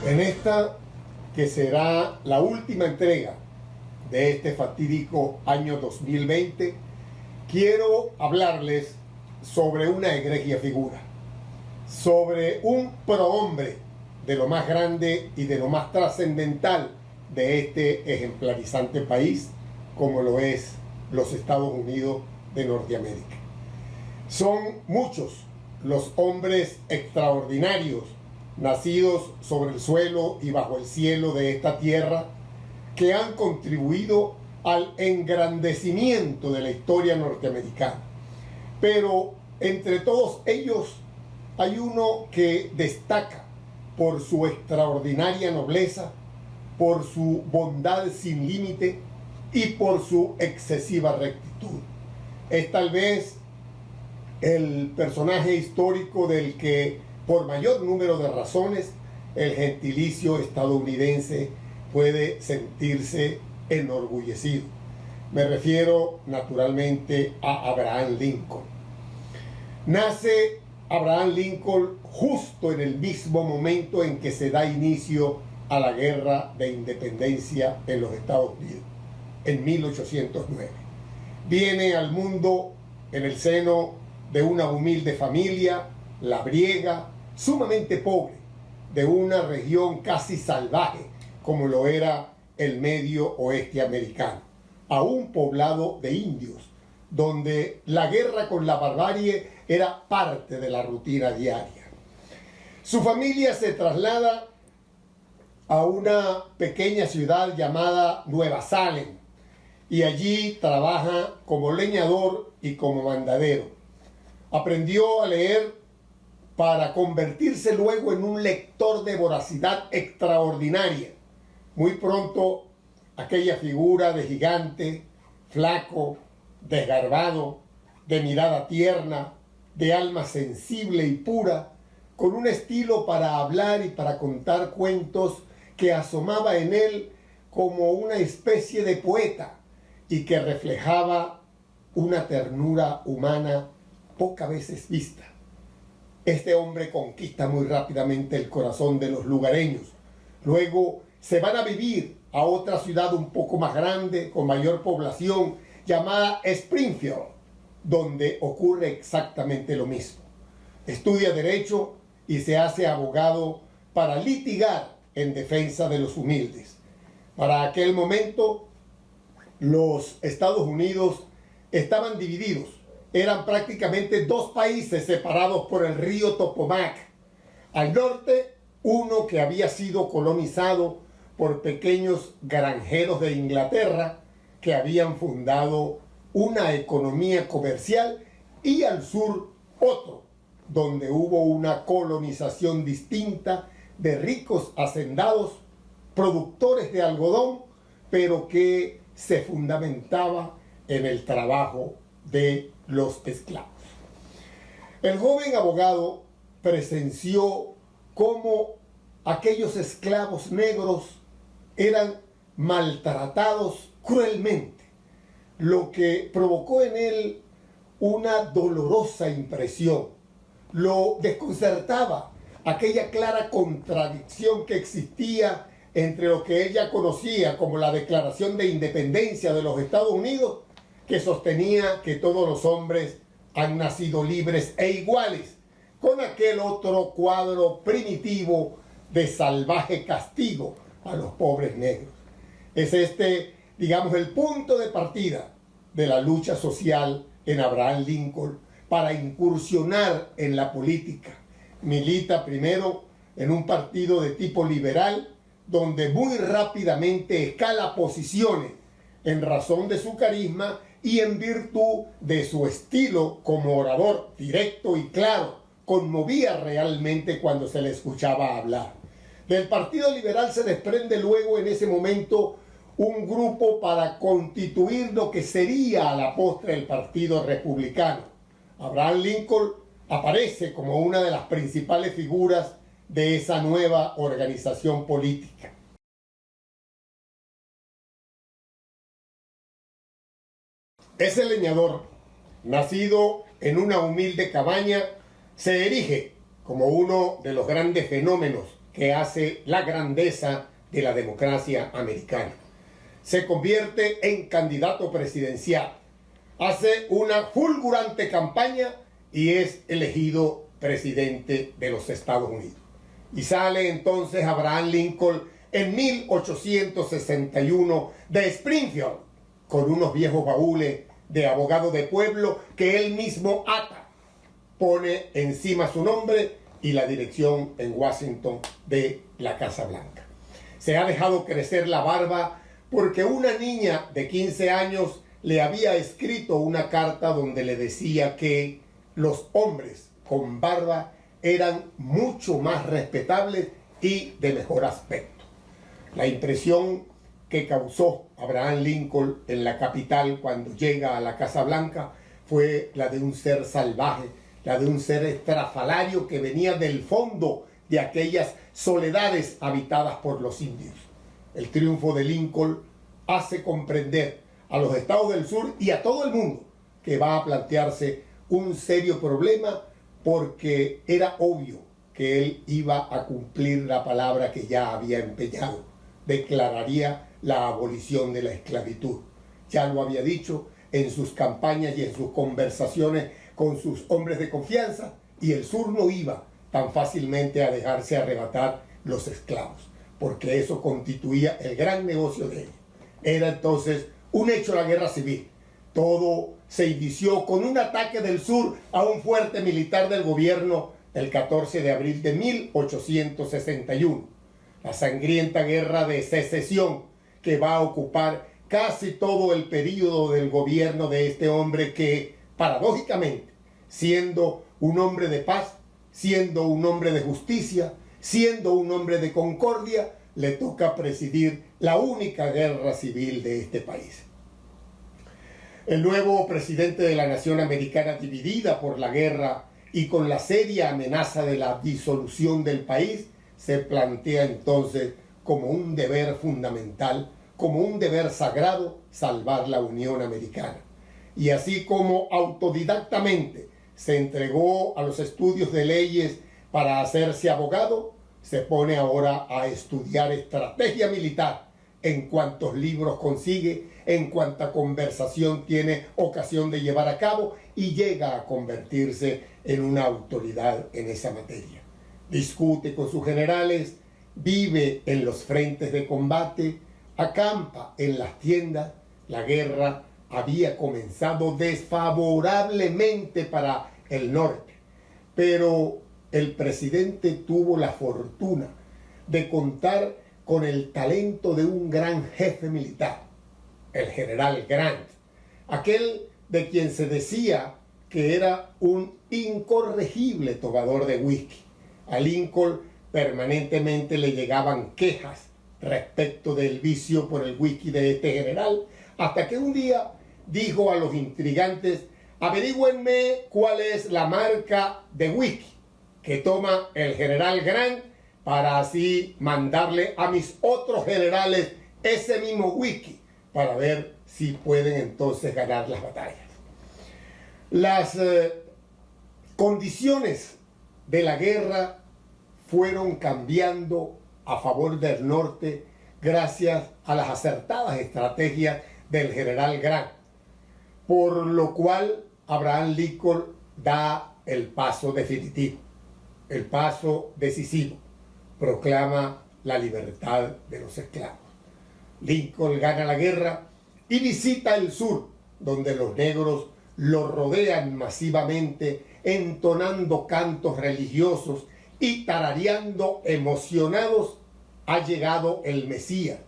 En esta, que será la última entrega de este fatídico año 2020, quiero hablarles sobre una egregia figura, sobre un prohombre de lo más grande y de lo más trascendental de este ejemplarizante país, como lo es los Estados Unidos de Norteamérica. Son muchos los hombres extraordinarios nacidos sobre el suelo y bajo el cielo de esta tierra, que han contribuido al engrandecimiento de la historia norteamericana. Pero entre todos ellos hay uno que destaca por su extraordinaria nobleza, por su bondad sin límite y por su excesiva rectitud. Es tal vez el personaje histórico del que, por mayor número de razones, el gentilicio estadounidense puede sentirse enorgullecido. Me refiero naturalmente a Abraham Lincoln. Nace Abraham Lincoln justo en el mismo momento en que se da inicio a la guerra de independencia en los Estados Unidos, en 1809. Viene al mundo en el seno de una humilde familia, labriega, sumamente pobre, de una región casi salvaje, como lo era el medio oeste americano, aún poblado de indios, donde la guerra con la barbarie era parte de la rutina diaria. Su familia se traslada a una pequeña ciudad llamada Nueva Salem, y allí trabaja como leñador y como mandadero. Aprendió a leer para convertirse luego en un lector de voracidad extraordinaria. Muy pronto, aquella figura de gigante, flaco, desgarbado, de mirada tierna, de alma sensible y pura, con un estilo para hablar y para contar cuentos que asomaba en él como una especie de poeta y que reflejaba una ternura humana pocas veces vista. Este hombre conquista muy rápidamente el corazón de los lugareños. Luego se van a vivir a otra ciudad un poco más grande, con mayor población, llamada Springfield, donde ocurre exactamente lo mismo. Estudia Derecho y se hace abogado para litigar en defensa de los humildes. Para aquel momento, los Estados Unidos estaban divididos. Eran prácticamente dos países separados por el río Topomac. Al norte, uno que había sido colonizado por pequeños granjeros de Inglaterra que habían fundado una economía comercial, y al sur otro, donde hubo una colonización distinta de ricos hacendados, productores de algodón, pero que se fundamentaba en el trabajo de los esclavos. El joven abogado presenció cómo aquellos esclavos negros eran maltratados cruelmente, lo que provocó en él una dolorosa impresión. Lo desconcertaba aquella clara contradicción que existía entre lo que él ya conocía como la Declaración de Independencia de los Estados Unidos, que sostenía que todos los hombres han nacido libres e iguales, con aquel otro cuadro primitivo de salvaje castigo a los pobres negros. Es este, digamos, el punto de partida de la lucha social en Abraham Lincoln para incursionar en la política. Milita primero en un partido de tipo liberal, donde muy rápidamente escala posiciones en razón de su carisma y en virtud de su estilo como orador directo y claro. Conmovía realmente cuando se le escuchaba hablar. Del Partido Liberal se desprende luego en ese momento un grupo para constituir lo que sería a la postre el Partido Republicano. Abraham Lincoln aparece como una de las principales figuras de esa nueva organización política. Ese leñador, nacido en una humilde cabaña, se erige como uno de los grandes fenómenos que hace la grandeza de la democracia americana. Se convierte en candidato presidencial, hace una fulgurante campaña y es elegido presidente de los Estados Unidos. Y sale entonces Abraham Lincoln en 1861 de Springfield con unos viejos baúles de abogado de pueblo que él mismo ata. Pone encima su nombre y la dirección en Washington de la Casa Blanca. Se ha dejado crecer la barba porque una niña de 15 años le había escrito una carta donde le decía que los hombres con barba eran mucho más respetables y de mejor aspecto. La impresión que causó Abraham Lincoln en la capital cuando llega a la Casa Blanca fue la de un ser salvaje, la de un ser estrafalario que venía del fondo de aquellas soledades habitadas por los indios. El triunfo de Lincoln hace comprender a los estados del sur y a todo el mundo que va a plantearse un serio problema, porque era obvio que él iba a cumplir la palabra que ya había empeñado. Declararía la abolición de la esclavitud. Ya lo había dicho en sus campañas y en sus conversaciones con sus hombres de confianza, y el sur no iba tan fácilmente a dejarse arrebatar los esclavos, porque eso constituía el gran negocio de ellos. Era entonces un hecho la guerra civil. Todo se inició con un ataque del sur a un fuerte militar del gobierno el 14 de abril de 1861. La sangrienta guerra de secesión que va a ocupar casi todo el periodo del gobierno de este hombre que, paradójicamente, siendo un hombre de paz, siendo un hombre de justicia, siendo un hombre de concordia, le toca presidir la única guerra civil de este país. El nuevo presidente de la nación americana, dividida por la guerra y con la seria amenaza de la disolución del país, se plantea entonces como un deber fundamental, como un deber sagrado, salvar la Unión Americana. Y así como autodidactamente se entregó a los estudios de leyes para hacerse abogado, se pone ahora a estudiar estrategia militar en cuantos libros consigue, en cuanta conversación tiene ocasión de llevar a cabo, y llega a convertirse en una autoridad en esa materia. Discute con sus generales, vive en los frentes de combate, acampa en las tiendas. La guerra había comenzado desfavorablemente para el norte, pero el presidente tuvo la fortuna de contar con el talento de un gran jefe militar, el general Grant, aquel de quien se decía que era un incorregible tomador de whisky. A Lincoln permanentemente le llegaban quejas respecto del vicio por el whisky de este general, hasta que un día dijo a los intrigantes: averigüenme cuál es la marca de whisky que toma el general Grant, para así mandarle a mis otros generales ese mismo whisky, para ver si pueden entonces ganar las batallas. Las condiciones de la guerra fueron cambiando a favor del norte gracias a las acertadas estrategias del general Grant, por lo cual Abraham Lincoln da el paso definitivo, el paso decisivo. Proclama la libertad de los esclavos. Lincoln gana la guerra y visita el sur, donde los negros lo rodean masivamente, entonando cantos religiosos y tarareando emocionados: ha llegado el Mesías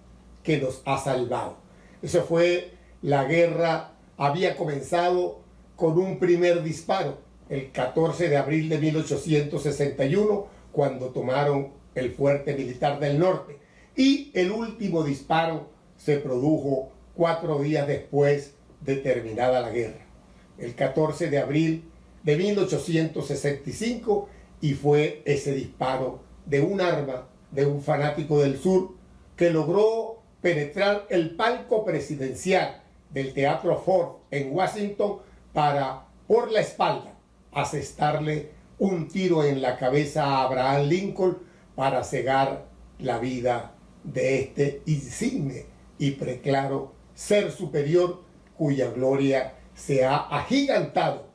que nos ha salvado. Eso fue la guerra. Había comenzado con un primer disparo el 14 de abril de 1861, cuando tomaron el fuerte militar del norte, y el último disparo se produjo 4 días después de terminada la guerra, el 14 de abril de 1865, y fue ese disparo de un arma de un fanático del sur que logró penetrar el palco presidencial del Teatro Ford en Washington para, por la espalda, asestarle un tiro en la cabeza a Abraham Lincoln para cegar la vida de este insigne y preclaro ser superior cuya gloria se ha agigantado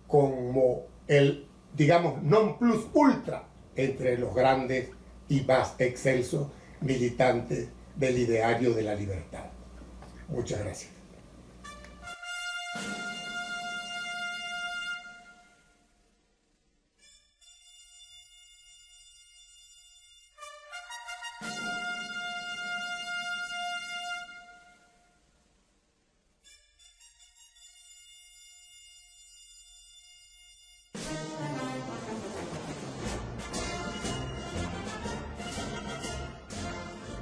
como el, digamos, non plus ultra entre los grandes y más excelsos militantes del ideario de la libertad. Muchas gracias.